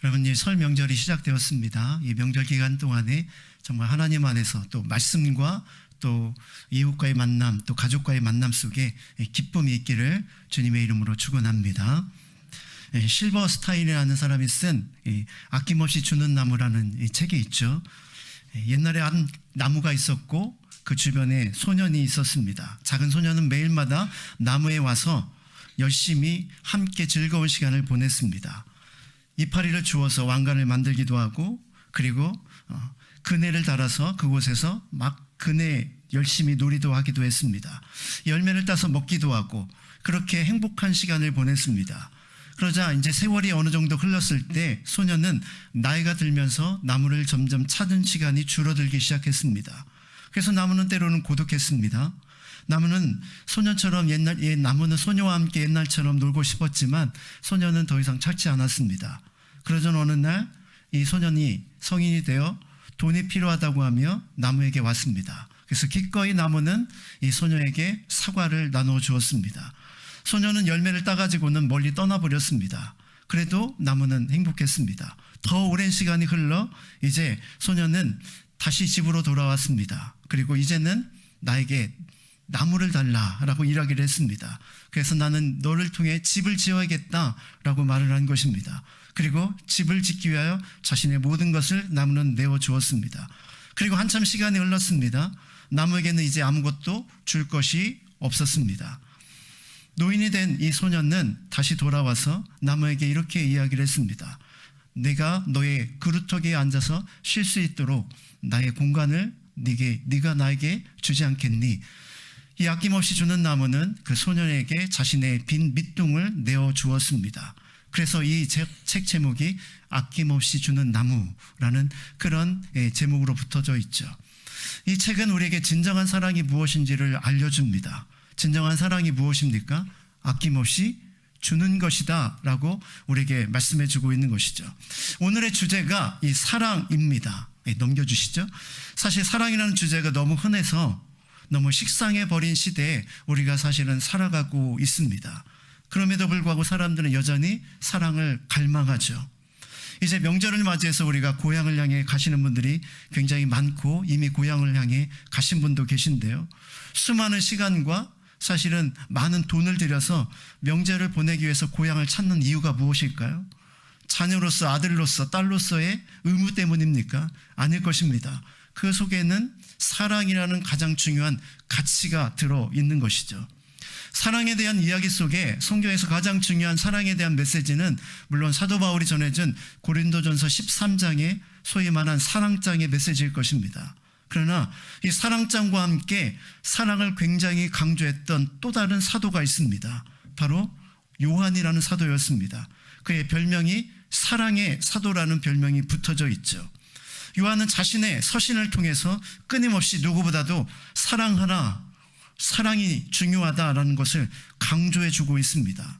여러분, 이제 설 명절이 시작되었습니다. 이 명절 기간 동안에 정말 하나님 안에서 또 말씀과 또 이웃과의 만남, 또 가족과의 만남 속에 기쁨이 있기를 주님의 이름으로 축원합니다. 실버 스타인이라는 사람이 쓴 아낌없이 주는 나무라는 책이 있죠. 옛날에 한 나무가 있었고 그 주변에 소년이 있었습니다. 작은 소년은 매일마다 나무에 와서 열심히 함께 즐거운 시간을 보냈습니다. 이파리를 주워서 왕관을 만들기도 하고, 그리고 그네를 달아서 그곳에서 막 그네 열심히 놀이도 하기도 했습니다. 열매를 따서 먹기도 하고, 그렇게 행복한 시간을 보냈습니다. 그러자 이제 세월이 어느 정도 흘렀을 때 소년은 나이가 들면서 나무를 점점 찾는 시간이 줄어들기 시작했습니다. 그래서 나무는 때로는 고독했습니다. 나무는 소년처럼 나무는 소녀와 함께 옛날처럼 놀고 싶었지만 소년은 더 이상 찾지 않았습니다. 그러던 어느 날 이 소년이 성인이 되어 돈이 필요하다고 하며 나무에게 왔습니다. 그래서 기꺼이 나무는 이 소녀에게 사과를 나누어 주었습니다. 소년은 열매를 따가지고는 멀리 떠나버렸습니다. 그래도 나무는 행복했습니다. 더 오랜 시간이 흘러 이제 소년은 다시 집으로 돌아왔습니다. 그리고 이제는 나에게 나무를 달라라고 이야기를 했습니다. 그래서 나는 너를 통해 집을 지어야겠다라고 말을 한 것입니다. 그리고 집을 짓기 위하여 자신의 모든 것을 나무는 내어주었습니다. 그리고 한참 시간이 흘렀습니다. 나무에게는 이제 아무것도 줄 것이 없었습니다. 노인이 된 이 소년은 다시 돌아와서 나무에게 이렇게 이야기를 했습니다. 내가 너의 그루터기에 앉아서 쉴 수 있도록 나의 공간을 네가 나에게 주지 않겠니? 이 아낌없이 주는 나무는 그 소년에게 자신의 빈 밑둥을 내어주었습니다. 그래서 이 책 제목이 아낌없이 주는 나무라는 그런 제목으로 붙어져 있죠. 이 책은 우리에게 진정한 사랑이 무엇인지를 알려줍니다. 진정한 사랑이 무엇입니까? 아낌없이 주는 것이다 라고 우리에게 말씀해 주고 있는 것이죠. 오늘의 주제가 이 사랑입니다. 넘겨주시죠. 사실 사랑이라는 주제가 너무 흔해서 너무 식상해 버린 시대에 우리가 사실은 살아가고 있습니다. 그럼에도 불구하고 사람들은 여전히 사랑을 갈망하죠. 이제 명절을 맞이해서 우리가 고향을 향해 가시는 분들이 굉장히 많고 이미 고향을 향해 가신 분도 계신데요. 수많은 시간과 사실은 많은 돈을 들여서 명절을 보내기 위해서 고향을 찾는 이유가 무엇일까요? 자녀로서, 아들로서, 딸로서의 의무 때문입니까? 아닐 것입니다. 그 속에는 사랑이라는 가장 중요한 가치가 들어있는 것이죠. 사랑에 대한 이야기 속에 성경에서 가장 중요한 사랑에 대한 메시지는 물론 사도 바울이 전해준 고린도전서 13장의 소위 말한 사랑장의 메시지일 것입니다. 그러나 이 사랑장과 함께 사랑을 굉장히 강조했던 또 다른 사도가 있습니다. 바로 요한이라는 사도였습니다. 그의 별명이 사랑의 사도라는 별명이 붙어져 있죠. 요한은 자신의 서신을 통해서 끊임없이 누구보다도 사랑하라, 사랑이 중요하다라는 것을 강조해 주고 있습니다.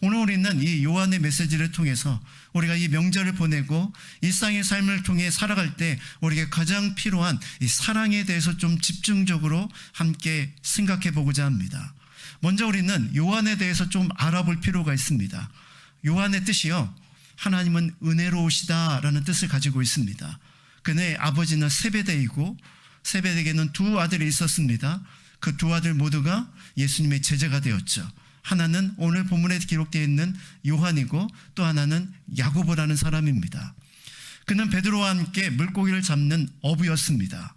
오늘 우리는 이 요한의 메시지를 통해서 우리가 이 명절을 보내고 일상의 삶을 통해 살아갈 때 우리에게 가장 필요한 이 사랑에 대해서 좀 집중적으로 함께 생각해 보고자 합니다. 먼저 우리는 요한에 대해서 좀 알아볼 필요가 있습니다. 요한의 뜻이요, 하나님은 은혜로우시다라는 뜻을 가지고 있습니다. 그의 아버지는 세베대이고 세베대에게는 두 아들이 있었습니다. 그 두 아들 모두가 예수님의 제자가 되었죠. 하나는 오늘 본문에 기록되어 있는 요한이고 또 하나는 야고보라는 사람입니다. 그는 베드로와 함께 물고기를 잡는 어부였습니다.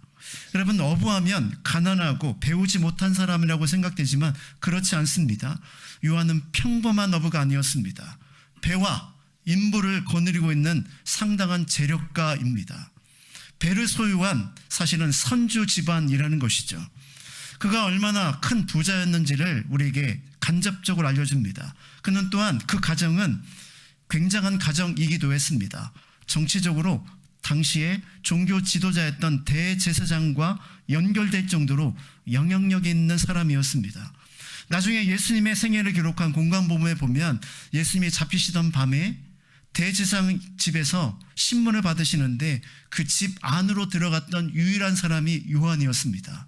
여러분, 어부하면 가난하고 배우지 못한 사람이라고 생각되지만 그렇지 않습니다. 요한은 평범한 어부가 아니었습니다. 배와 인부를 거느리고 있는 상당한 재력가입니다. 배를 소유한 사실은 선주 집안이라는 것이죠. 그가 얼마나 큰 부자였는지를 우리에게 간접적으로 알려줍니다. 그는 또한 그 가정은 굉장한 가정이기도 했습니다. 정치적으로 당시에 종교 지도자였던 대제사장과 연결될 정도로 영향력 있는 사람이었습니다. 나중에 예수님의 생애를 기록한 공관보문에 보면 예수님이 잡히시던 밤에 대제사장 집에서 신문을 받으시는데 그 집 안으로 들어갔던 유일한 사람이 요한이었습니다.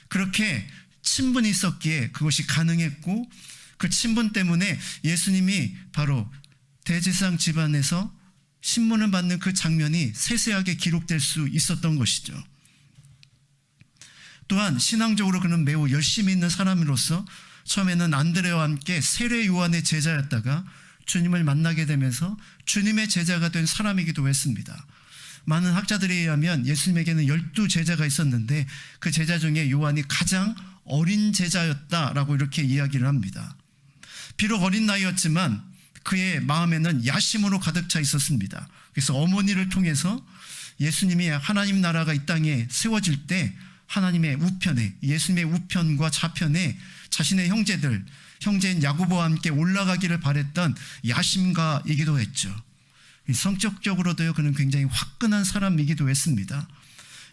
그렇게 친분이 있었기에 그것이 가능했고, 그 친분 때문에 예수님이 바로 대제사장 집안에서 신문을 받는 그 장면이 세세하게 기록될 수 있었던 것이죠. 또한 신앙적으로 그는 매우 열심히 있는 사람으로서 처음에는 안드레와 함께 세례 요한의 제자였다가 주님을 만나게 되면서 주님의 제자가 된 사람이기도 했습니다. 많은 학자들에 의하면 예수님에게는 12제자가 있었는데 그 제자 중에 요한이 가장 어린 제자였다라고 이렇게 이야기를 합니다. 비록 어린 나이였지만 그의 마음에는 야심으로 가득 차 있었습니다. 그래서 어머니를 통해서 예수님이 하나님 나라가 이 땅에 세워질 때 하나님의 우편에, 예수님의 우편과 좌편에 자신의 형제인 야고보와 함께 올라가기를 바랬던 야심가이기도 했죠. 성격적으로도요, 그는 굉장히 화끈한 사람이기도 했습니다.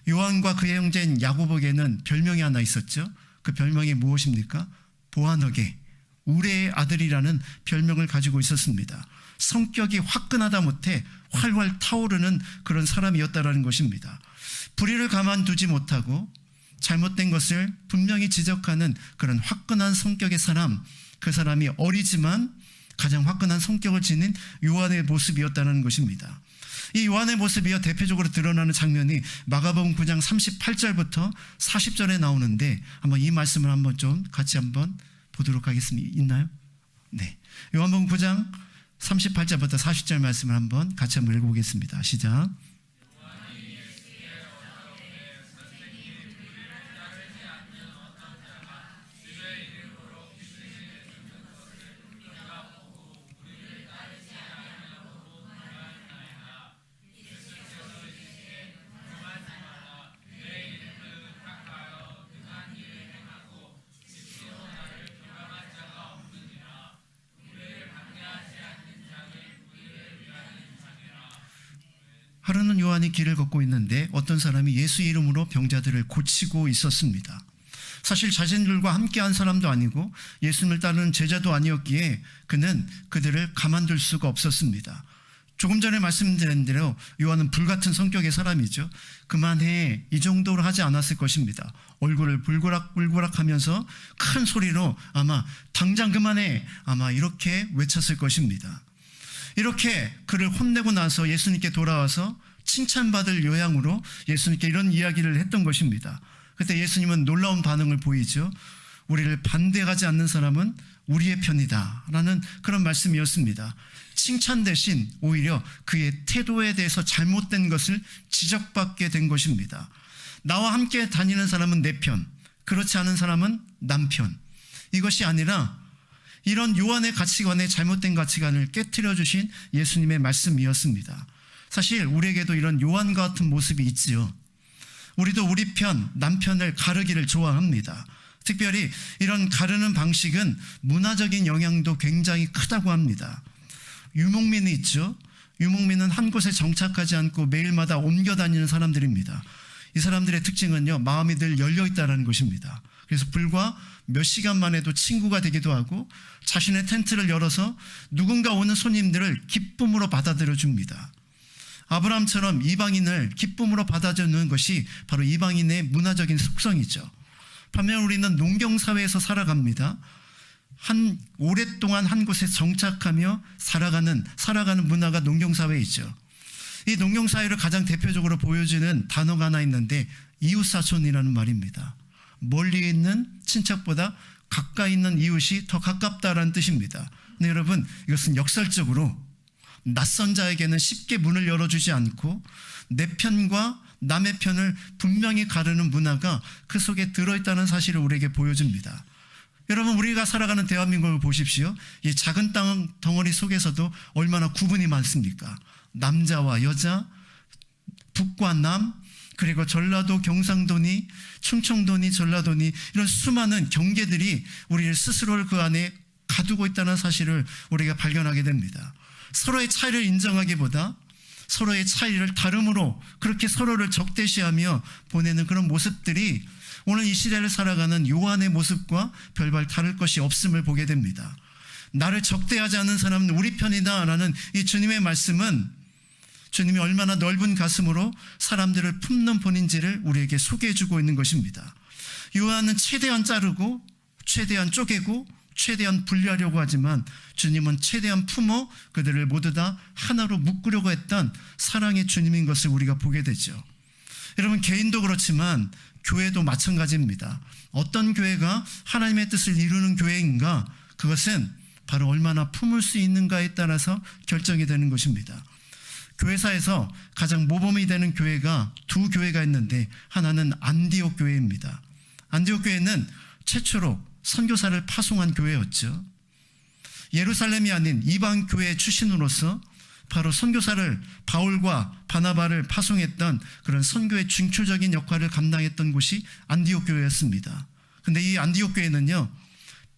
요한과 그의 형제인 야고보에게는 별명이 하나 있었죠. 그 별명이 무엇입니까? 보아너게, 우레의 아들이라는 별명을 가지고 있었습니다. 성격이 화끈하다 못해 활활 타오르는 그런 사람이었다라는 것입니다. 불의를 가만두지 못하고 잘못된 것을 분명히 지적하는 그런 화끈한 성격의 사람, 그 사람이 어리지만 가장 화끈한 성격을 지닌 요한의 모습이었다는 것입니다. 이 요한의 모습이요, 대표적으로 드러나는 장면이 마가복음 9장 38절부터 40절에 나오는데 한번 이 말씀을 한번 좀 같이 한번 보도록 하겠습니다. 있나요? 네. 요한복음 9장 38절부터 40절 말씀을 한번 같이 한번 읽어보겠습니다. 시작. 하루는 요한이 길을 걷고 있는데 어떤 사람이 예수 이름으로 병자들을 고치고 있었습니다. 사실 자신들과 함께한 사람도 아니고 예수님을 따르는 제자도 아니었기에 그는 그들을 가만둘 수가 없었습니다. 조금 전에 말씀드린 대로 요한은 불같은 성격의 사람이죠. 그만해, 이 정도로 하지 않았을 것입니다. 얼굴을 불고락 하면서 큰 소리로 아마 당장 그만해, 아마 이렇게 외쳤을 것입니다. 이렇게 그를 혼내고 나서 예수님께 돌아와서 칭찬받을 요양으로 예수님께 이런 이야기를 했던 것입니다. 그때 예수님은 놀라운 반응을 보이죠. 우리를 반대하지 않는 사람은 우리의 편이다 라는 그런 말씀이었습니다. 칭찬 대신 오히려 그의 태도에 대해서 잘못된 것을 지적받게 된 것입니다. 나와 함께 다니는 사람은 내 편, 그렇지 않은 사람은 남편. 이것이 아니라 이런 요한의 가치관에 잘못된 가치관을 깨트려 주신 예수님의 말씀이었습니다. 사실 우리에게도 이런 요한과 같은 모습이 있지요. 우리도 우리 편, 남편을 가르기를 좋아합니다. 특별히 이런 가르는 방식은 문화적인 영향도 굉장히 크다고 합니다. 유목민이 있죠. 유목민은 한 곳에 정착하지 않고 매일마다 옮겨 다니는 사람들입니다. 이 사람들의 특징은요, 마음이 늘 열려 있다는 것입니다. 그래서 불과 몇 시간만 해도 친구가 되기도 하고 자신의 텐트를 열어서 누군가 오는 손님들을 기쁨으로 받아들여 줍니다. 아브라함처럼 이방인을 기쁨으로 받아주는 것이 바로 이방인의 문화적인 속성이죠. 반면 우리는 농경사회에서 살아갑니다. 오랫동안 한 곳에 정착하며 살아가는 문화가 농경사회이죠. 이 농경사회를 가장 대표적으로 보여주는 단어가 하나 있는데 이웃사촌이라는 말입니다. 멀리 있는 친척보다 가까이 있는 이웃이 더 가깝다라는 뜻입니다. 근데 여러분, 이것은 역설적으로 낯선 자에게는 쉽게 문을 열어주지 않고 내 편과 남의 편을 분명히 가르는 문화가 그 속에 들어있다는 사실을 우리에게 보여줍니다. 여러분, 우리가 살아가는 대한민국을 보십시오. 이 작은 땅 덩어리 속에서도 얼마나 구분이 많습니까? 남자와 여자, 북과 남, 그리고 전라도, 경상도니, 충청도니, 전라도니, 이런 수많은 경계들이 우리 스스로를 그 안에 가두고 있다는 사실을 우리가 발견하게 됩니다. 서로의 차이를 인정하기보다 서로의 차이를 다름으로 그렇게 서로를 적대시하며 보내는 그런 모습들이 오늘 이 시대를 살아가는 요한의 모습과 별반 다를 것이 없음을 보게 됩니다. 나를 적대하지 않는 사람은 우리 편이다 라는 이 주님의 말씀은 주님이 얼마나 넓은 가슴으로 사람들을 품는 분인지를 우리에게 소개해주고 있는 것입니다. 요한은 최대한 자르고 최대한 쪼개고 최대한 분리하려고 하지만 주님은 최대한 품어 그들을 모두 다 하나로 묶으려고 했던 사랑의 주님인 것을 우리가 보게 되죠. 여러분, 개인도 그렇지만 교회도 마찬가지입니다. 어떤 교회가 하나님의 뜻을 이루는 교회인가, 그것은 바로 얼마나 품을 수 있는가에 따라서 결정이 되는 것입니다. 교회사에서 가장 모범이 되는 교회가 두 교회가 있는데, 하나는 안디옥 교회입니다. 안디옥 교회는 최초로 선교사를 파송한 교회였죠. 예루살렘이 아닌 이방 교회 출신으로서 바로 선교사를, 바울과 바나바를 파송했던 그런 선교의 중추적인 역할을 감당했던 곳이 안디옥 교회였습니다. 근데 이 안디옥 교회는요,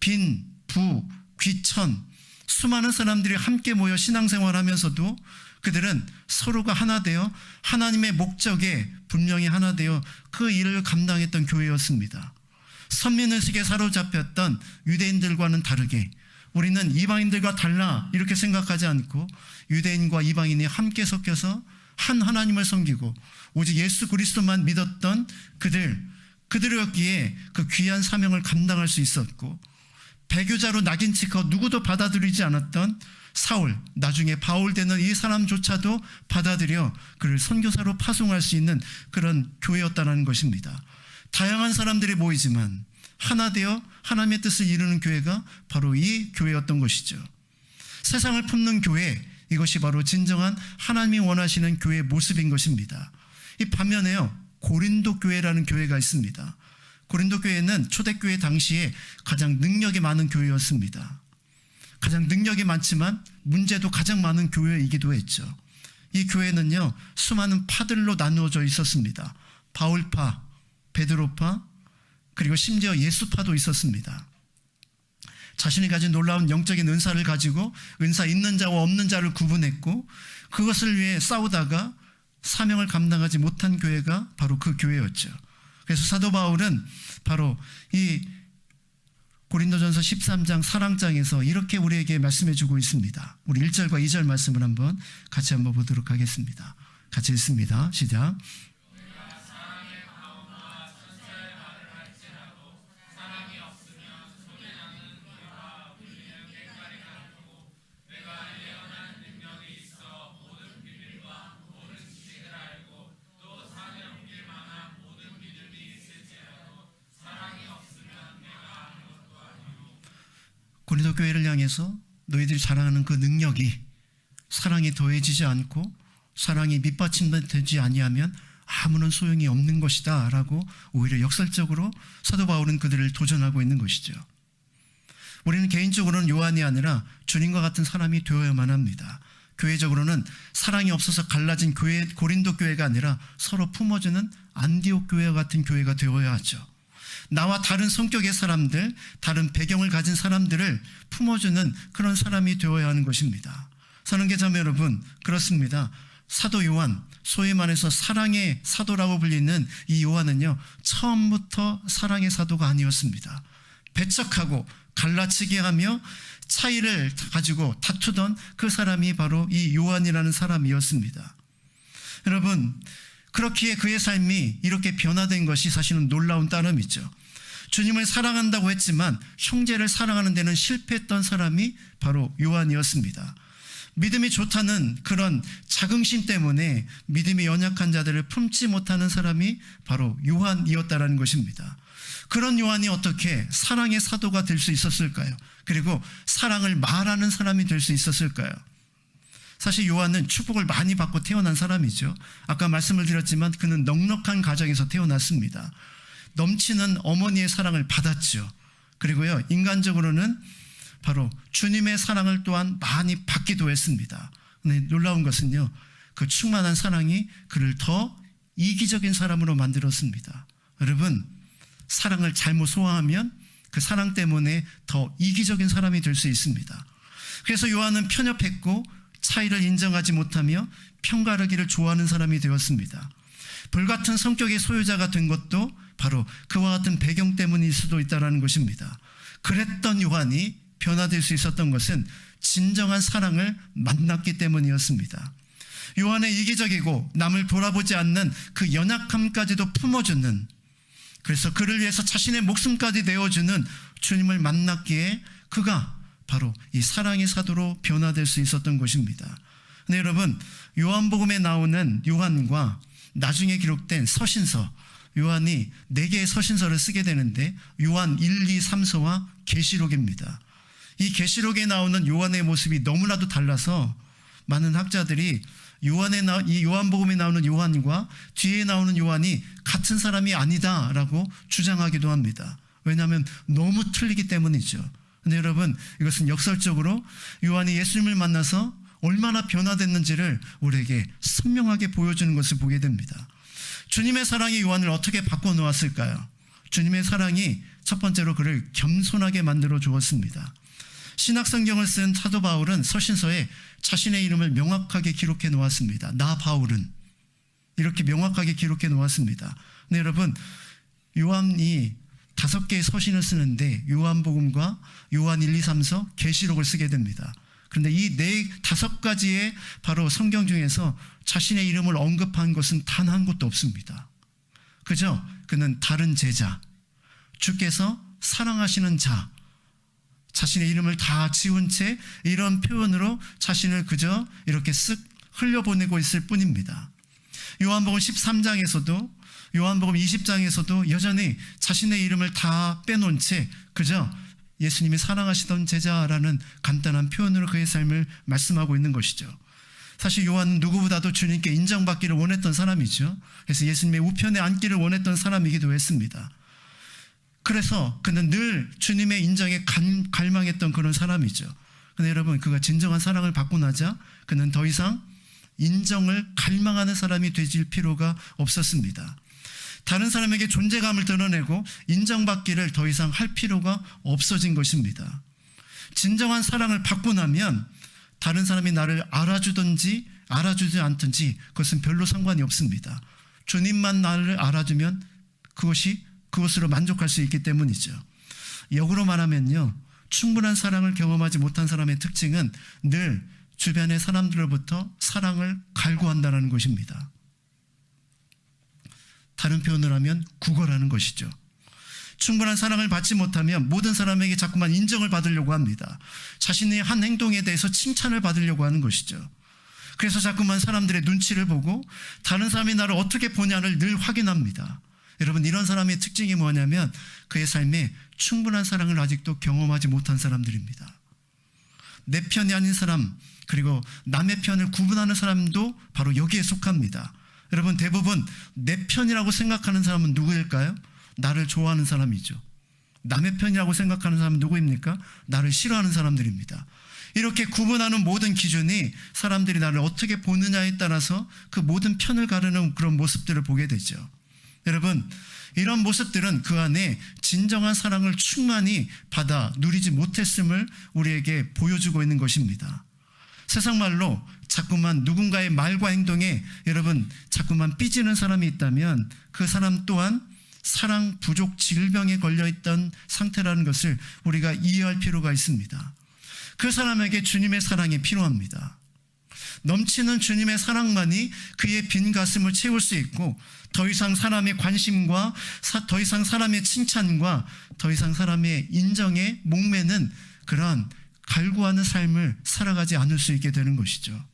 빈, 부, 귀천, 수많은 사람들이 함께 모여 신앙생활을 하면서도 그들은 서로가 하나 되어 하나님의 목적에 분명히 하나 되어 그 일을 감당했던 교회였습니다. 선민의식에 사로잡혔던 유대인들과는 다르게 우리는 이방인들과 달라 이렇게 생각하지 않고 유대인과 이방인이 함께 섞여서 한 하나님을 섬기고 오직 예수 그리스도만 믿었던 그들이었기에 그 귀한 사명을 감당할 수 있었고, 배교자로 낙인 찍어 누구도 받아들이지 않았던 사울, 나중에 바울 되는 이 사람조차도 받아들여 그를 선교사로 파송할 수 있는 그런 교회였다는 것입니다. 다양한 사람들이 모이지만 하나 되어 하나님의 뜻을 이루는 교회가 바로 이 교회였던 것이죠. 세상을 품는 교회, 이것이 바로 진정한 하나님이 원하시는 교회의 모습인 것입니다. 이 반면에요, 고린도 교회라는 교회가 있습니다. 고린도 교회는 초대교회 당시에 가장 능력이 많은 교회였습니다. 가장 능력이 많지만 문제도 가장 많은 교회이기도 했죠. 이 교회는요, 수많은 파들로 나누어져 있었습니다. 바울파, 베드로파, 그리고 심지어 예수파도 있었습니다. 자신이 가진 놀라운 영적인 은사를 가지고 은사 있는 자와 없는 자를 구분했고, 그것을 위해 싸우다가 사명을 감당하지 못한 교회가 바로 그 교회였죠. 그래서 사도 바울은 바로 이 고린도전서 13장 사랑장에서 이렇게 우리에게 말씀해 주고 있습니다. 우리 1절과 2절 말씀을 같이 한번 보도록 하겠습니다. 같이 읽습니다. 시작. 고린도 교회를 향해서 너희들이 자랑하는 그 능력이 사랑이 더해지지 않고 사랑이 밑받침되지 아니하면 아무런 소용이 없는 것이다 라고 오히려 역설적으로 사도 바울은 그들을 도전하고 있는 것이죠. 우리는 개인적으로는 요한이 아니라 주님과 같은 사람이 되어야만 합니다. 교회적으로는 사랑이 없어서 갈라진 교회, 고린도 교회가 아니라 서로 품어주는 안디옥 교회와 같은 교회가 되어야 하죠. 나와 다른 성격의 사람들, 다른 배경을 가진 사람들을 품어주는 그런 사람이 되어야 하는 것입니다. 사랑하는 자매 여러분, 그렇습니다. 사도 요한, 소위 말해서 사랑의 사도라고 불리는 이 요한은요, 처음부터 사랑의 사도가 아니었습니다. 배척하고 갈라치게 하며 차이를 가지고 다투던 그 사람이 바로 이 요한이라는 사람이었습니다. 여러분, 그렇기에 그의 삶이 이렇게 변화된 것이 사실은 놀라운 따름이죠. 주님을 사랑한다고 했지만 형제를 사랑하는 데는 실패했던 사람이 바로 요한이었습니다. 믿음이 좋다는 그런 자긍심 때문에 믿음이 연약한 자들을 품지 못하는 사람이 바로 요한이었다라는 것입니다. 그런 요한이 어떻게 사랑의 사도가 될 수 있었을까요? 그리고 사랑을 말하는 사람이 될 수 있었을까요? 사실 요한은 축복을 많이 받고 태어난 사람이죠. 아까 말씀을 드렸지만 그는 넉넉한 가정에서 태어났습니다. 넘치는 어머니의 사랑을 받았죠. 그리고요, 인간적으로는 바로 주님의 사랑을 또한 많이 받기도 했습니다. 근데 놀라운 것은요, 그 충만한 사랑이 그를 더 이기적인 사람으로 만들었습니다. 여러분, 사랑을 잘못 소화하면 그 사랑 때문에 더 이기적인 사람이 될 수 있습니다. 그래서 요한은 편협했고 차이를 인정하지 못하며 편가르기를 좋아하는 사람이 되었습니다. 불같은 성격의 소유자가 된 것도 바로 그와 같은 배경 때문일 수도 있다는 것입니다. 그랬던 요한이 변화될 수 있었던 것은 진정한 사랑을 만났기 때문이었습니다. 요한의 이기적이고 남을 돌아보지 않는 그 연약함까지도 품어주는, 그래서 그를 위해서 자신의 목숨까지 내어주는 주님을 만났기에 그가 바로 이 사랑의 사도로 변화될 수 있었던 것입니다. 근데 여러분, 요한복음에 나오는 요한과 나중에 기록된 서신서, 요한이 4개의 서신서를 쓰게 되는데 요한 1, 2, 3서와 계시록입니다. 이 계시록에 나오는 요한의 모습이 너무나도 달라서 많은 학자들이 이 요한복음에 나오는 요한과 뒤에 나오는 요한이 같은 사람이 아니다라고 주장하기도 합니다. 왜냐하면 너무 틀리기 때문이죠. 근데 여러분, 이것은 역설적으로 요한이 예수님을 만나서 얼마나 변화됐는지를 우리에게 선명하게 보여주는 것을 보게 됩니다. 주님의 사랑이 요한을 어떻게 바꿔놓았을까요? 주님의 사랑이 첫 번째로 그를 겸손하게 만들어 주었습니다. 신약성경을 쓴 사도 바울은 서신서에 자신의 이름을 명확하게 기록해 놓았습니다. 나 바울은, 이렇게 명확하게 기록해 놓았습니다. 근데 여러분, 요한이 5개의 서신을 쓰는데 요한복음과 요한 1, 2, 3서, 계시록을 쓰게 됩니다. 그런데 이 5가지의 바로 성경 중에서 자신의 이름을 언급한 것은 단 한 곳도 없습니다. 그죠? 그는 다른 제자, 주께서 사랑하시는 자, 자신의 이름을 다 지운 채 이런 표현으로 자신을 그저 이렇게 쓱 흘려보내고 있을 뿐입니다. 요한복음 13장에서도 요한복음 20장에서도 여전히 자신의 이름을 다 빼놓은 채 그저 예수님이 사랑하시던 제자라는 간단한 표현으로 그의 삶을 말씀하고 있는 것이죠. 사실 요한은 누구보다도 주님께 인정받기를 원했던 사람이죠. 그래서 예수님의 우편에 앉기를 원했던 사람이기도 했습니다. 그래서 그는 늘 주님의 인정에 갈망했던 그런 사람이죠. 그런데 여러분, 그가 진정한 사랑을 받고 나자 그는 더 이상 인정을 갈망하는 사람이 되질 필요가 없었습니다. 다른 사람에게 존재감을 드러내고 인정받기를 더 이상 할 필요가 없어진 것입니다. 진정한 사랑을 받고 나면 다른 사람이 나를 알아주든지 알아주지 않든지 그것은 별로 상관이 없습니다. 주님만 나를 알아주면 그것으로 만족할 수 있기 때문이죠. 역으로 말하면요, 충분한 사랑을 경험하지 못한 사람의 특징은 늘 주변의 사람들로부터 사랑을 갈구한다는 것입니다. 다른 표현을 하면 구걸하는 것이죠. 충분한 사랑을 받지 못하면 모든 사람에게 자꾸만 인정을 받으려고 합니다. 자신의 한 행동에 대해서 칭찬을 받으려고 하는 것이죠. 그래서 자꾸만 사람들의 눈치를 보고 다른 사람이 나를 어떻게 보냐를 늘 확인합니다. 여러분, 이런 사람의 특징이 뭐냐면 그의 삶에 충분한 사랑을 아직도 경험하지 못한 사람들입니다. 내 편이 아닌 사람, 그리고 남의 편을 구분하는 사람도 바로 여기에 속합니다. 여러분, 대부분 내 편이라고 생각하는 사람은 누구일까요? 나를 좋아하는 사람이죠. 남의 편이라고 생각하는 사람은 누구입니까? 나를 싫어하는 사람들입니다. 이렇게 구분하는 모든 기준이 사람들이 나를 어떻게 보느냐에 따라서 그 모든 편을 가르는 그런 모습들을 보게 되죠. 여러분, 이런 모습들은 그 안에 진정한 사랑을 충만히 받아 누리지 못했음을 우리에게 보여주고 있는 것입니다. 세상 말로 자꾸만 누군가의 말과 행동에 여러분 자꾸만 삐지는 사람이 있다면 그 사람 또한 사랑 부족 질병에 걸려있던 상태라는 것을 우리가 이해할 필요가 있습니다. 그 사람에게 주님의 사랑이 필요합니다. 넘치는 주님의 사랑만이 그의 빈 가슴을 채울 수 있고 더 이상 사람의 관심과 더 이상 사람의 칭찬과 더 이상 사람의 인정에 목매는 그런 갈구하는 삶을 살아가지 않을 수 있게 되는 것이죠.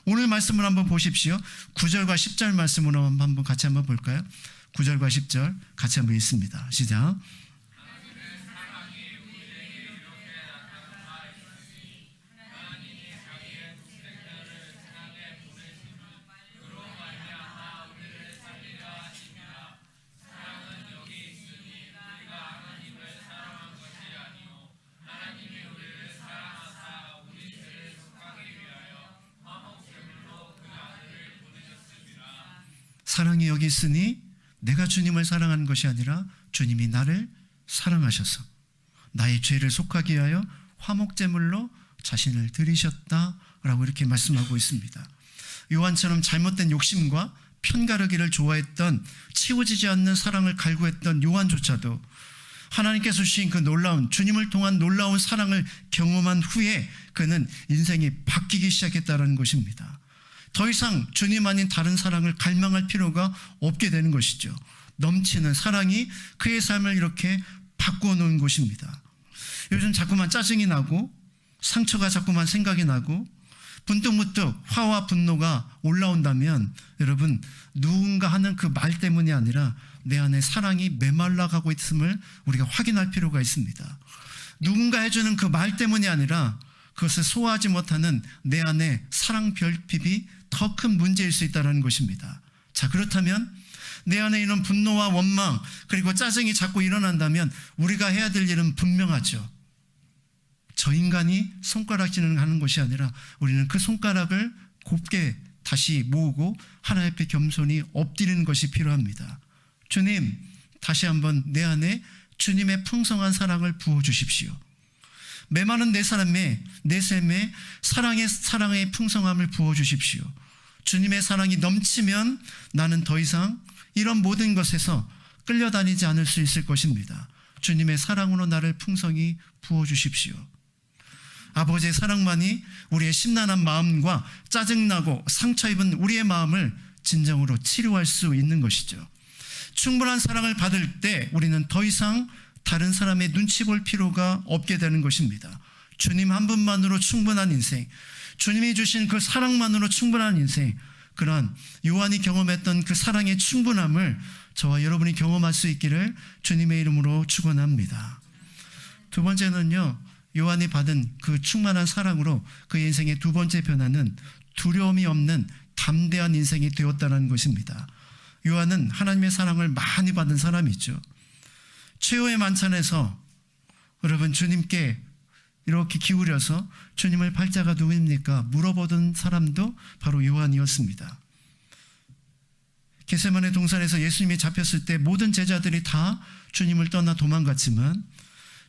오늘 말씀을 한번 보십시오. 9절과 10절 말씀으로 같이 한번 볼까요? 9절과 10절 같이 한번 읽습니다. 시작. 사랑이 여기 있으니 내가 주님을 사랑하는 것이 아니라 주님이 나를 사랑하셔서 나의 죄를 속하게 하여 화목제물로 자신을 드리셨다라고 이렇게 말씀하고 있습니다. 요한처럼 잘못된 욕심과 편가르기를 좋아했던 치워지지 않는 사랑을 갈구했던 요한조차도 하나님께서 주신 그 놀라운 주님을 통한 놀라운 사랑을 경험한 후에 그는 인생이 바뀌기 시작했다는 것입니다. 더 이상 주님 아닌 다른 사랑을 갈망할 필요가 없게 되는 것이죠. 넘치는 사랑이 그의 삶을 이렇게 바꾸어 놓은 것입니다. 요즘 자꾸만 짜증이 나고 상처가 자꾸만 생각이 나고 문득문득 화와 분노가 올라온다면 여러분, 누군가 하는 그 말 때문이 아니라 내 안에 사랑이 메말라가고 있음을 우리가 확인할 필요가 있습니다. 누군가 해주는 그 말 때문이 아니라 그것을 소화하지 못하는 내 안에 사랑 결핍이 더 큰 문제일 수 있다는 것입니다. 자, 그렇다면 내 안에 이런 분노와 원망 그리고 짜증이 자꾸 일어난다면 우리가 해야 될 일은 분명하죠. 저 인간이 손가락질을 하는 것이 아니라 우리는 그 손가락을 곱게 다시 모으고 하나님 앞에 겸손히 엎드리는 것이 필요합니다. 주님, 다시 한번 내 안에 주님의 풍성한 사랑을 부어주십시오. 메마른 내 삶에 사랑의 풍성함을 부어주십시오. 주님의 사랑이 넘치면 나는 더 이상 이런 모든 것에서 끌려다니지 않을 수 있을 것입니다. 주님의 사랑으로 나를 풍성히 부어주십시오. 아버지의 사랑만이 우리의 심란한 마음과 짜증나고 상처 입은 우리의 마음을 진정으로 치료할 수 있는 것이죠. 충분한 사랑을 받을 때 우리는 더 이상 다른 사람의 눈치 볼 필요가 없게 되는 것입니다. 주님 한 분만으로 충분한 인생, 주님이 주신 그 사랑만으로 충분한 인생, 그러한 요한이 경험했던 그 사랑의 충분함을 저와 여러분이 경험할 수 있기를 주님의 이름으로 축원합니다. 두 번째는요, 요한이 받은 그 충만한 사랑으로 그의 인생의 두 번째 변화는 두려움이 없는 담대한 인생이 되었다는 것입니다. 요한은 하나님의 사랑을 많이 받은 사람이죠. 최후의 만찬에서 여러분, 주님께 이렇게 기울여서 주님을 팔자가 누구입니까? 물어보던 사람도 바로 요한이었습니다. 겟세마네 동산에서 예수님이 잡혔을 때 모든 제자들이 다 주님을 떠나 도망갔지만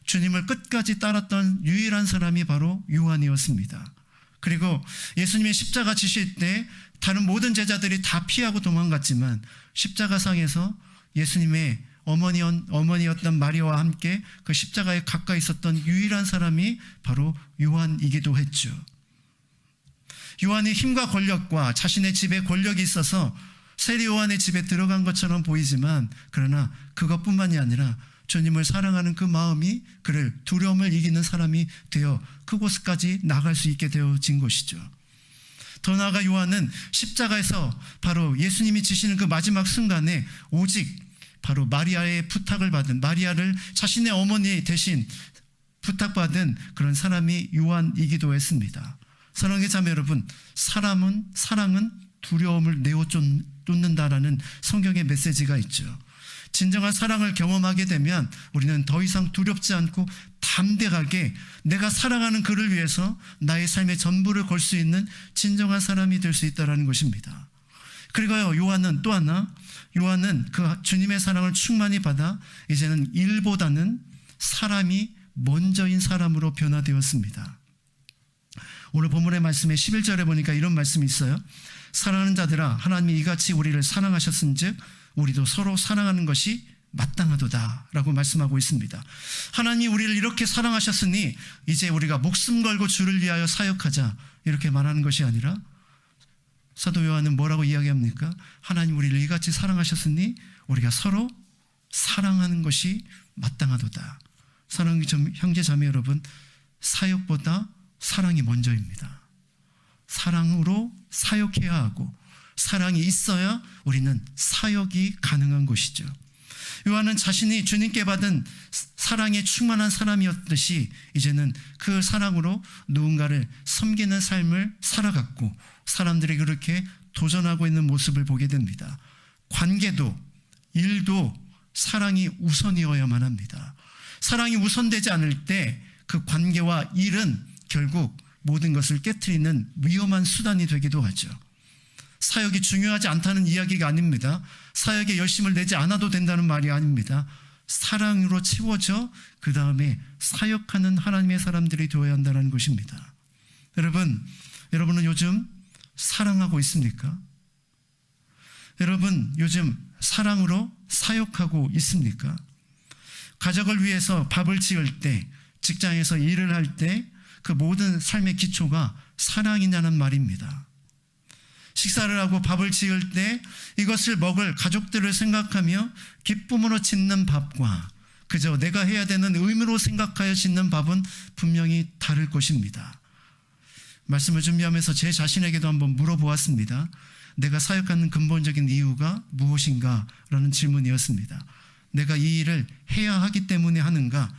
주님을 끝까지 따랐던 유일한 사람이 바로 요한이었습니다. 그리고 예수님의 십자가 지실 때 다른 모든 제자들이 다 피하고 도망갔지만 십자가상에서 예수님의 어머니였던 마리아와 함께 그 십자가에 가까이 있었던 유일한 사람이 바로 요한이기도 했죠. 요한이 힘과 권력과 자신의 집에 권력이 있어서 세리 요한의 집에 들어간 것처럼 보이지만, 그러나 그것뿐만이 아니라 주님을 사랑하는 그 마음이 그를 두려움을 이기는 사람이 되어 그곳까지 나갈 수 있게 되어진 것이죠. 더 나아가 요한은 십자가에서 바로 예수님이 지시는 그 마지막 순간에 오직 바로 마리아의 부탁을 받은, 마리아를 자신의 어머니 대신 부탁받은 그런 사람이 요한이기도 했습니다. 사랑하는 자매 여러분, 사랑은 두려움을 내어쫓는다라는 성경의 메시지가 있죠. 진정한 사랑을 경험하게 되면 우리는 더 이상 두렵지 않고 담대하게 내가 사랑하는 그를 위해서 나의 삶의 전부를 걸 수 있는 진정한 사람이 될 수 있다는 것입니다. 그리고요, 요한은 또 하나, 요한은 그 주님의 사랑을 충만히 받아 이제는 일보다는 사람이 먼저인 사람으로 변화되었습니다. 오늘 본문의 말씀에 11절에 보니까 이런 말씀이 있어요. 사랑하는 자들아, 하나님이 이같이 우리를 사랑하셨은즉 우리도 서로 사랑하는 것이 마땅하도다 라고 말씀하고 있습니다. 하나님이 우리를 이렇게 사랑하셨으니 이제 우리가 목숨 걸고 주를 위하여 사역하자, 이렇게 말하는 것이 아니라 사도 요한은 뭐라고 이야기합니까? 하나님 우리를 이같이 사랑하셨으니 우리가 서로 사랑하는 것이 마땅하도다. 사랑하는 형제 자매 여러분, 사역보다 사랑이 먼저입니다. 사랑으로 사역해야 하고 사랑이 있어야 우리는 사역이 가능한 것이죠. 요한은 자신이 주님께 받은 사랑에 충만한 사람이었듯이 이제는 그 사랑으로 누군가를 섬기는 삶을 살아갔고 사람들이 그렇게 도전하고 있는 모습을 보게 됩니다. 관계도 일도 사랑이 우선이어야만 합니다. 사랑이 우선되지 않을 때 그 관계와 일은 결국 모든 것을 깨트리는 위험한 수단이 되기도 하죠. 사역이 중요하지 않다는 이야기가 아닙니다. 사역에 열심을 내지 않아도 된다는 말이 아닙니다. 사랑으로 채워져 그 다음에 사역하는 하나님의 사람들이 되어야 한다는 것입니다. 여러분은 요즘 사랑하고 있습니까? 여러분 요즘 사랑으로 사역하고 있습니까? 가족을 위해서 밥을 지을 때, 직장에서 일을 할 때 그 모든 삶의 기초가 사랑이냐는 말입니다. 식사를 하고 밥을 지을 때 이것을 먹을 가족들을 생각하며 기쁨으로 짓는 밥과 그저 내가 해야 되는 의무로 생각하여 짓는 밥은 분명히 다를 것입니다. 말씀을 준비하면서 제 자신에게도 한번 물어보았습니다. 내가 사역하는 근본적인 이유가 무엇인가? 라는 질문이었습니다. 내가 이 일을 해야 하기 때문에 하는가?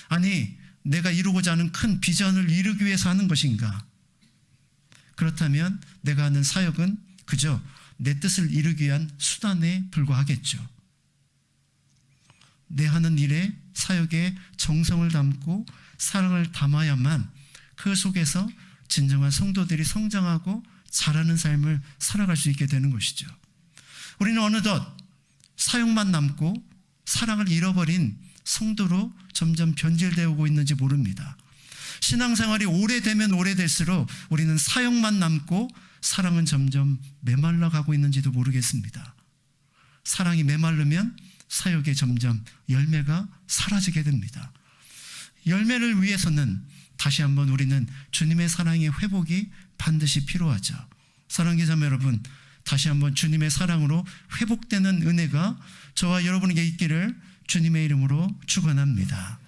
아니, 내가 이루고자 하는 큰 비전을 이루기 위해서 하는 것인가? 그렇다면 내가 하는 사역은 그저 내 뜻을 이루기 위한 수단에 불과하겠죠. 내 하는 일에 사역에 정성을 담고 사랑을 담아야만 그 속에서 진정한 성도들이 성장하고 자라는 삶을 살아갈 수 있게 되는 것이죠. 우리는 어느덧 사역만 남고 사랑을 잃어버린 성도로 점점 변질되어 오고 있는지 모릅니다. 신앙생활이 오래되면 오래될수록 우리는 사역만 남고 사랑은 점점 메말라 가고 있는지도 모르겠습니다. 사랑이 메마르면 사역에 점점 열매가 사라지게 됩니다. 열매를 위해서는 다시 한번 우리는 주님의 사랑의 회복이 반드시 필요하죠. 사랑하는 자매 여러분, 다시 한번 주님의 사랑으로 회복되는 은혜가 저와 여러분에게 있기를 주님의 이름으로 축원합니다.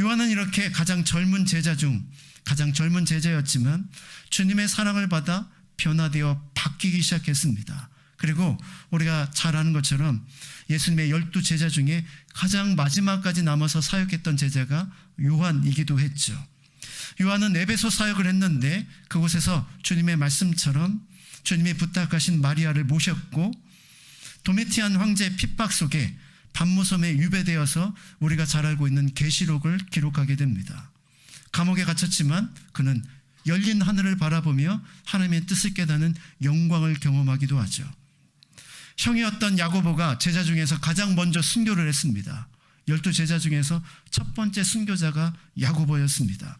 요한은 이렇게 가장 젊은 제자 중 가장 젊은 제자였지만 주님의 사랑을 받아 변화되어 바뀌기 시작했습니다. 그리고 우리가 잘 아는 것처럼 예수님의 12 제자 중에 가장 마지막까지 남아서 사역했던 제자가 요한이기도 했죠. 요한은 에베소 사역을 했는데 그곳에서 주님의 말씀처럼 주님이 부탁하신 마리아를 모셨고 도미티안 황제의 핍박 속에 반모섬에 유배되어서 우리가 잘 알고 있는 계시록을 기록하게 됩니다. 감옥에 갇혔지만 그는 열린 하늘을 바라보며 하나님의 뜻을 깨닫는 영광을 경험하기도 하죠. 형이었던 야고보가 제자 중에서 가장 먼저 순교를 했습니다. 12 제자 중에서 첫 번째 순교자가 야고보였습니다.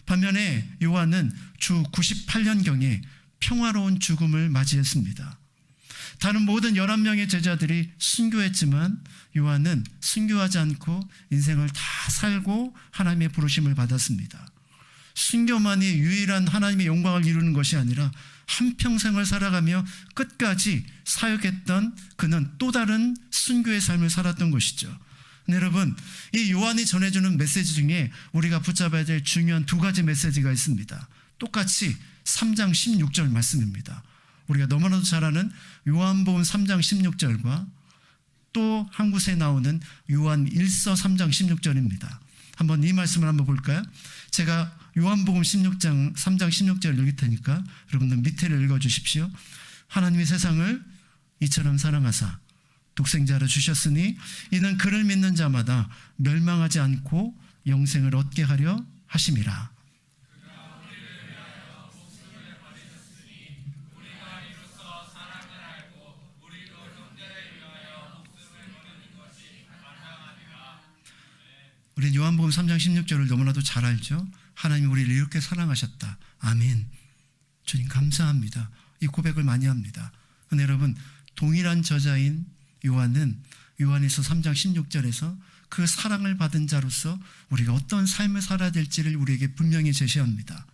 반면에 요한은 주 98년경에 평화로운 죽음을 맞이했습니다. 다른 모든 11명의 제자들이 순교했지만 요한은 순교하지 않고 인생을 다 살고 하나님의 부르심을 받았습니다. 순교만이 유일한 하나님의 영광을 이루는 것이 아니라 한평생을 살아가며 끝까지 사역했던 그는 또 다른 순교의 삶을 살았던 것이죠. 여러분, 이 요한이 전해주는 메시지 중에 우리가 붙잡아야 될 중요한 두 가지 메시지가 있습니다. 똑같이 3장 16절 말씀입니다. 우리가 너무나도 잘 아는 요한복음 3장 16절과 또 한 곳에 나오는 요한 1서 3장 16절입니다. 한번 이 말씀을 한번 볼까요? 제가 요한복음 3장 16절을 읽을 테니까 여러분들 밑에를 읽어주십시오. 하나님이 세상을 이처럼 사랑하사 독생자를 주셨으니 이는 그를 믿는 자마다 멸망하지 않고 영생을 얻게 하려 하심이라. 우리 요한복음 3장 16절을 너무나도 잘 알죠. 하나님이 우리를 이렇게 사랑하셨다. 아멘. 주님 감사합니다. 이 고백을 많이 합니다. 근데 여러분, 동일한 저자인 요한은 요한에서 3장 16절에서 그 사랑을 받은 자로서 우리가 어떤 삶을 살아야 될지를 우리에게 분명히 제시합니다.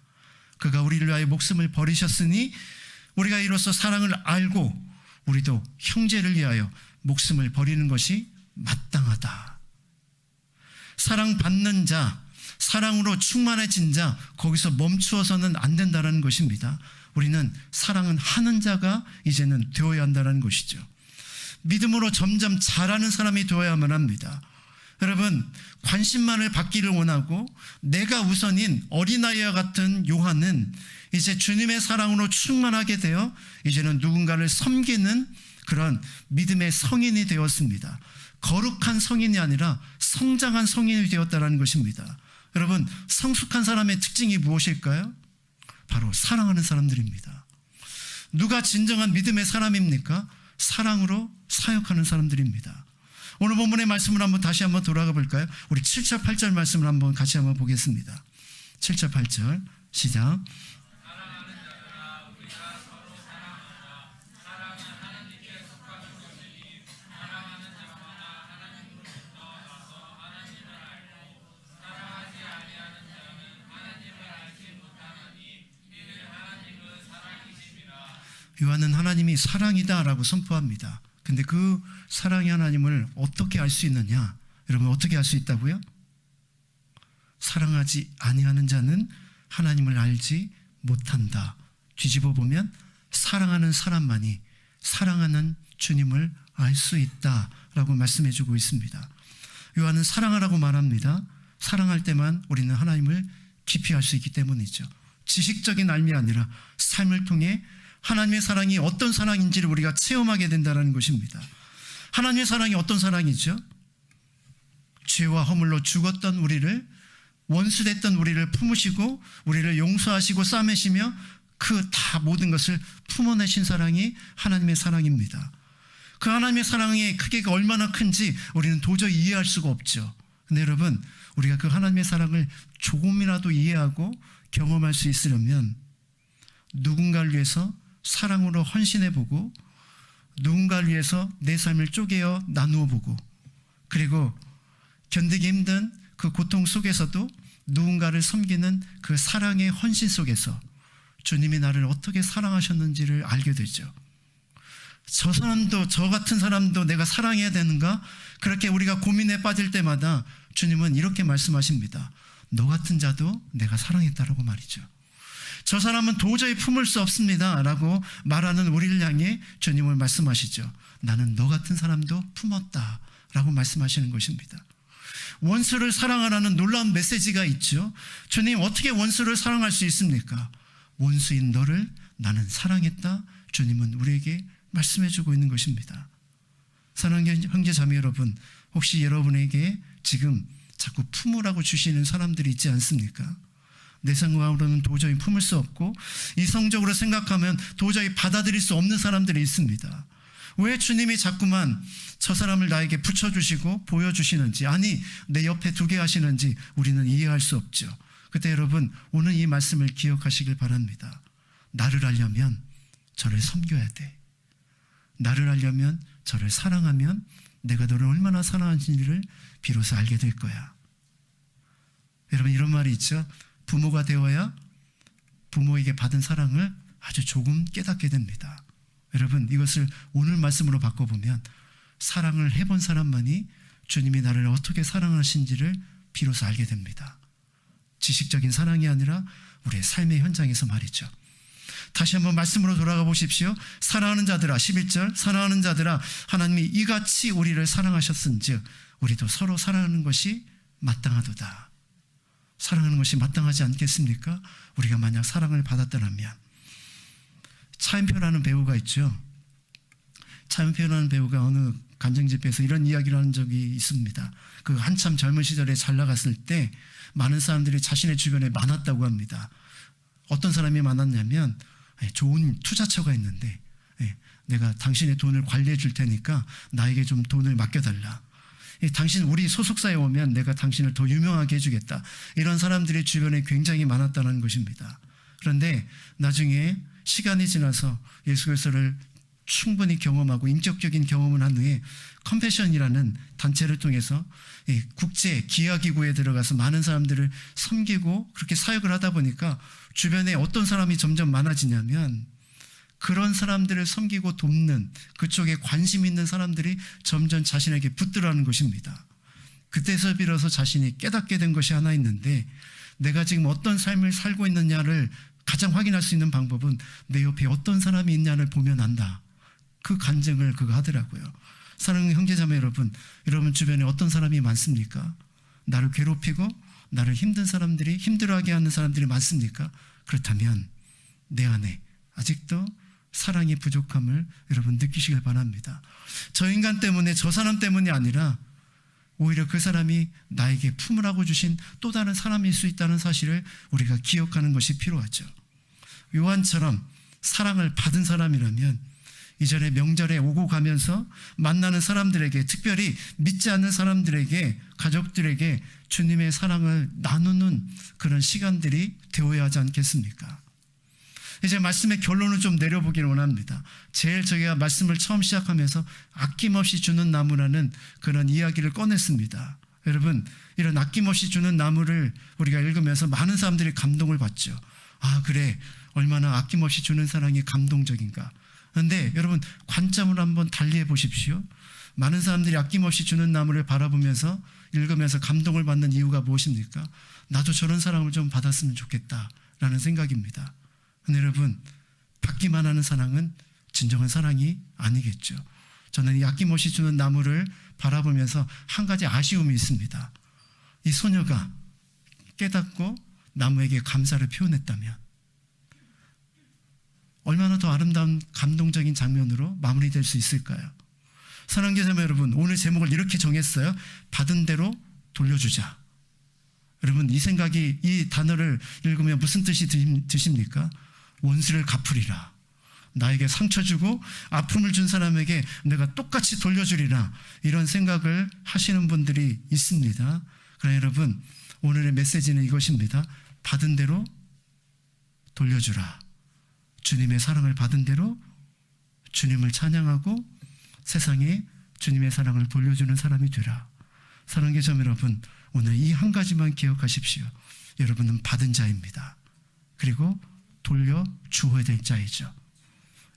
그가 우리를 위하여 목숨을 버리셨으니 우리가 이로써 사랑을 알고 우리도 형제를 위하여 목숨을 버리는 것이 마땅하다. 사랑받는 자, 사랑으로 충만해진 자, 거기서 멈추어서는 안 된다는 것입니다. 우리는 사랑은 하는 자가 이제는 되어야 한다는 것이죠. 믿음으로 점점 자라는 사람이 되어야만 합니다. 여러분, 관심만을 받기를 원하고 내가 우선인 어린아이와 같은 요한은 이제 주님의 사랑으로 충만하게 되어 이제는 누군가를 섬기는 그런 믿음의 성인이 되었습니다. 거룩한 성인이 아니라 성장한 성인이 되었다는 것입니다. 여러분, 성숙한 사람의 특징이 무엇일까요? 바로 사랑하는 사람들입니다. 누가 진정한 믿음의 사람입니까? 사랑으로 사역하는 사람들입니다. 오늘 본문의 말씀을 한번 다시 한번 돌아가 볼까요? 우리 7절 8절 말씀을 한번 같이 한번 보겠습니다. 7절 8절 시작. 요한은 하나님이 사랑이다 라고 선포합니다. 근데 그 사랑의 하나님을 어떻게 알 수 있느냐? 여러분 어떻게 할 수 있다고요? 사랑하지 아니하는 자는 하나님을 알지 못한다. 뒤집어 보면 사랑하는 사람만이 사랑하는 주님을 알 수 있다라고 말씀해 주고 있습니다. 요한은 사랑하라고 말합니다. 사랑할 때만 우리는 하나님을 깊이 알 수 있기 때문이죠. 지식적인 알미 아니라 삶을 통해 하나님의 사랑이 어떤 사랑인지를 우리가 체험하게 된다는 것입니다. 하나님의 사랑이 어떤 사랑이죠? 죄와 허물로 죽었던 우리를, 원수됐던 우리를 품으시고 우리를 용서하시고 싸매시며 그 다 모든 것을 품어내신 사랑이 하나님의 사랑입니다. 그 하나님의 사랑의 크기가 얼마나 큰지 우리는 도저히 이해할 수가 없죠. 근데 여러분, 우리가 그 하나님의 사랑을 조금이라도 이해하고 경험할 수 있으려면 누군가를 위해서 사랑으로 헌신해보고, 누군가를 위해서 내 삶을 쪼개어 나누어보고, 그리고 견디기 힘든 그 고통 속에서도 누군가를 섬기는 그 사랑의 헌신 속에서 주님이 나를 어떻게 사랑하셨는지를 알게 되죠. 저 사람도, 저 같은 사람도 내가 사랑해야 되는가? 그렇게 우리가 고민에 빠질 때마다 주님은 이렇게 말씀하십니다. 너 같은 자도 내가 사랑했다라고 말이죠. 저 사람은 도저히 품을 수 없습니다 라고 말하는 우리를 향해 주님은 말씀하시죠. 나는 너 같은 사람도 품었다 라고 말씀하시는 것입니다. 원수를 사랑하라는 놀라운 메시지가 있죠. 주님, 어떻게 원수를 사랑할 수 있습니까? 원수인 너를 나는 사랑했다. 주님은 우리에게 말씀해주고 있는 것입니다. 사랑하는 형제 자매 여러분, 혹시 여러분에게 지금 자꾸 품으라고 주시는 사람들이 있지 않습니까? 내 생각으로는 도저히 품을 수 없고 이성적으로 생각하면 도저히 받아들일 수 없는 사람들이 있습니다. 왜 주님이 자꾸만 저 사람을 나에게 붙여주시고 보여주시는지, 아니 내 옆에 두게 하시는지 우리는 이해할 수 없죠. 그때 여러분, 오늘 이 말씀을 기억하시길 바랍니다. 나를 알려면 저를 섬겨야 돼. 나를 알려면 저를 사랑하면 내가 너를 얼마나 사랑하는지를 비로소 알게 될 거야. 여러분, 이런 말이 있죠. 부모가 되어야 부모에게 받은 사랑을 아주 조금 깨닫게 됩니다. 여러분, 이것을 오늘 말씀으로 바꿔보면 사랑을 해본 사람만이 주님이 나를 어떻게 사랑하신지를 비로소 알게 됩니다. 지식적인 사랑이 아니라 우리의 삶의 현장에서 말이죠. 다시 한번 말씀으로 돌아가 보십시오. 사랑하는 자들아, 11절, 사랑하는 자들아, 하나님이 이같이 우리를 사랑하셨은즉 우리도 서로 사랑하는 것이 마땅하도다. 사랑하는 것이 마땅하지 않겠습니까? 우리가 만약 사랑을 받았더라면. 차인표라는 배우가 있죠. 차인표라는 배우가 어느 간증 집회에서 이런 이야기를 한 적이 있습니다. 그 한참 젊은 시절에 잘 나갔을 때 많은 사람들이 자신의 주변에 많았다고 합니다. 어떤 사람이 많았냐면, 좋은 투자처가 있는데 내가 당신의 돈을 관리해 줄 테니까 나에게 좀 돈을 맡겨달라. 당신 우리 소속사에 오면 내가 당신을 더 유명하게 해주겠다. 이런 사람들이 주변에 굉장히 많았다는 것입니다. 그런데 나중에 시간이 지나서 예수 그리스도를 충분히 경험하고 인격적인 경험을 한 후에 컴패션이라는 단체를 통해서 국제 기아기구에 들어가서 많은 사람들을 섬기고 그렇게 사역을 하다 보니까 주변에 어떤 사람이 점점 많아지냐면, 그런 사람들을 섬기고 돕는 그쪽에 관심 있는 사람들이 점점 자신에게 붙들어가는 것입니다. 그때서 비로소 자신이 깨닫게 된 것이 하나 있는데, 내가 지금 어떤 삶을 살고 있느냐를 가장 확인할 수 있는 방법은 내 옆에 어떤 사람이 있냐를 보면 안다. 그 간증을 그거 하더라고요. 사랑하는 형제자매 여러분, 여러분 주변에 어떤 사람이 많습니까? 나를 괴롭히고 나를 힘들어하게 하는 사람들이 많습니까? 그렇다면 내 안에 아직도 사랑의 부족함을 여러분 느끼시길 바랍니다. 저 인간 때문에, 저 사람 때문이 아니라 오히려 그 사람이 나에게 품으라고 주신 또 다른 사람일 수 있다는 사실을 우리가 기억하는 것이 필요하죠. 요한처럼 사랑을 받은 사람이라면 이전에 명절에 오고 가면서 만나는 사람들에게, 특별히 믿지 않는 사람들에게, 가족들에게 주님의 사랑을 나누는 그런 시간들이 되어야 하지 않겠습니까? 이제 말씀의 결론을 좀 내려보기를 원합니다. 제일 저희가 말씀을 처음 시작하면서 아낌없이 주는 나무라는 그런 이야기를 꺼냈습니다. 여러분, 이런 아낌없이 주는 나무를 우리가 읽으면서 많은 사람들이 감동을 받죠. 아, 그래, 얼마나 아낌없이 주는 사랑이 감동적인가. 그런데 여러분, 관점을 한번 달리해 보십시오. 많은 사람들이 아낌없이 주는 나무를 바라보면서 읽으면서 감동을 받는 이유가 무엇입니까? 나도 저런 사랑을 좀 받았으면 좋겠다라는 생각입니다. 근데 여러분, 받기만 하는 사랑은 진정한 사랑이 아니겠죠. 저는 이 아낌없이 주는 나무를 바라보면서 한 가지 아쉬움이 있습니다. 이 소녀가 깨닫고 나무에게 감사를 표현했다면 얼마나 더 아름다운 감동적인 장면으로 마무리될 수 있을까요? 사랑하는 자매 여러분, 오늘 제목을 이렇게 정했어요. 받은 대로 돌려주자. 여러분, 이 생각이, 이 단어를 읽으면 무슨 뜻이 드십니까? 원수를 갚으리라. 나에게 상처 주고 아픔을 준 사람에게 내가 똑같이 돌려주리라. 이런 생각을 하시는 분들이 있습니다. 그러나 여러분, 오늘의 메시지는 이것입니다. 받은 대로 돌려주라. 주님의 사랑을 받은 대로 주님을 찬양하고 세상에 주님의 사랑을 돌려주는 사람이 되라. 사랑하는 자매 여러분, 오늘 이 한 가지만 기억하십시오. 여러분은 받은 자입니다. 그리고 돌려주어야 될 자이죠.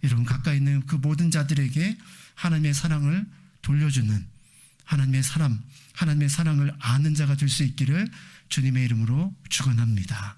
여러분, 가까이 있는 그 모든 자들에게 하나님의 사랑을 돌려주는 하나님의 사랑을 아는 자가 될 수 있기를 주님의 이름으로 축원합니다.